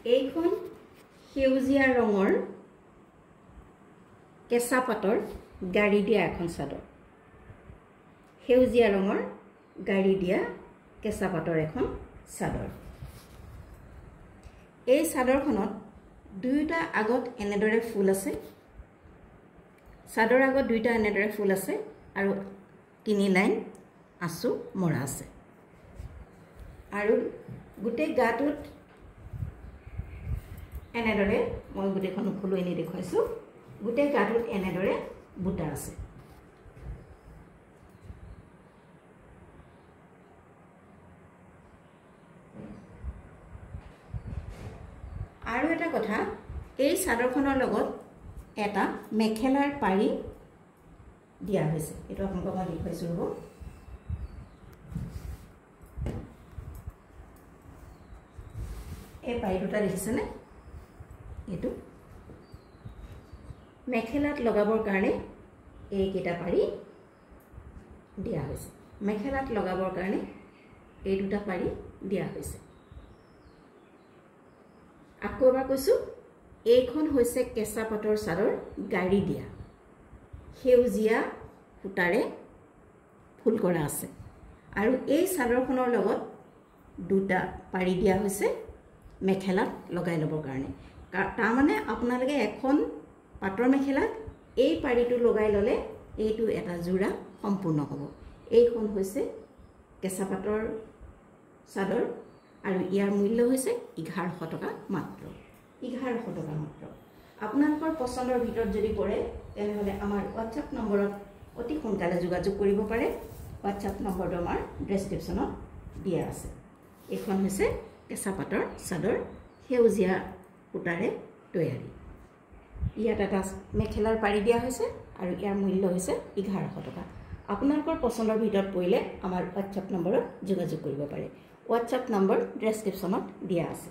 এইখন সেউজীয়া ৰঙৰ কেঁচা পাটৰ গাড়ী দিয়া এখন চাদৰ সেউজীয়া ৰঙৰ গাড়ী দিয়া কেঁচা পাটৰ এখন চাদৰ এই চাদৰখনত দুইটা আগত এনেদৰে ফুল আছে চাদৰ আগত দুইটা এনেদৰে ফুল আছে আৰু তিনি লাইন আঁচু মৰা আছে আৰু গোটেই গাটোত এনেদৰে মই গোটেইখন ফুল এনে দেখুৱাইছো গোটেই গাটোত এনেদৰে বুটা আছে আৰু এটা কথা এই চাদৰখনৰ লগত এটা মেখেলাৰ পাৰি দিয়া হৈছে এটো আপোনাক মই দেখুৱাইছো ৰব এই পাৰি দুটা দেখিছেনে এটো মেখেলাত লগাবৰ কাৰণে এই কেটা পাৰি দিয়া হৈছে মেখেলাত লগাবৰ কাৰণে এই দুটা পাৰি দিয়া হৈছে আকৌ এবাৰ কৈছো এইখন হৈছে কেঁচা পাটৰ চাদৰ গাড়ী দিয়া সেউজীয়া ফুটাৰে ফুল কৰা আছে আৰু এই চাদৰখনৰ লগত দুটা পাৰি দিয়া হৈছে মেখেলাত লগাই লবৰ কাৰণে তাৰ মানে আপোনালোকে এখন পাটৰ মেখেলাত এই পাৰিটো লগাই ললে এইটো এটা জোৰা সম্পূৰ্ণ হ'ব এইখন হৈছে কেঁচা পাটৰ চাদৰ আৰু ইয়াৰ মূল্য হৈছে 1100 টকা মাত্ৰ 1100 টকা মাত্ৰ আপোনালোকৰ পছন্দৰ ভিতৰত যদি পৰে তেনেহলে আমাৰ WhatsApp নম্বৰত অতি সোনকালে যোগাযোগ কৰিব পাৰে WhatsApp নম্বৰটো আমাৰ ডেসক্ৰিপচনত দিয়া আছে এইখন হৈছে কেঁচা পাটৰ চাদৰ সেউজীয়া সূতাৰে তৈয়াৰী ইয়াত এটা মেখেলাৰ পাৰি দিয়া হৈছে আৰু ইয়াৰ মূল্য হৈছে 1100 টকা আপোনালোকৰ পছন্দৰ ভিতৰত পৰিলে আমাৰ WhatsApp নম্বৰত যোগাযোগ কৰিব পাৰে WhatsApp নম্বৰ ডেসক্ৰিপচনত দিয়া আছে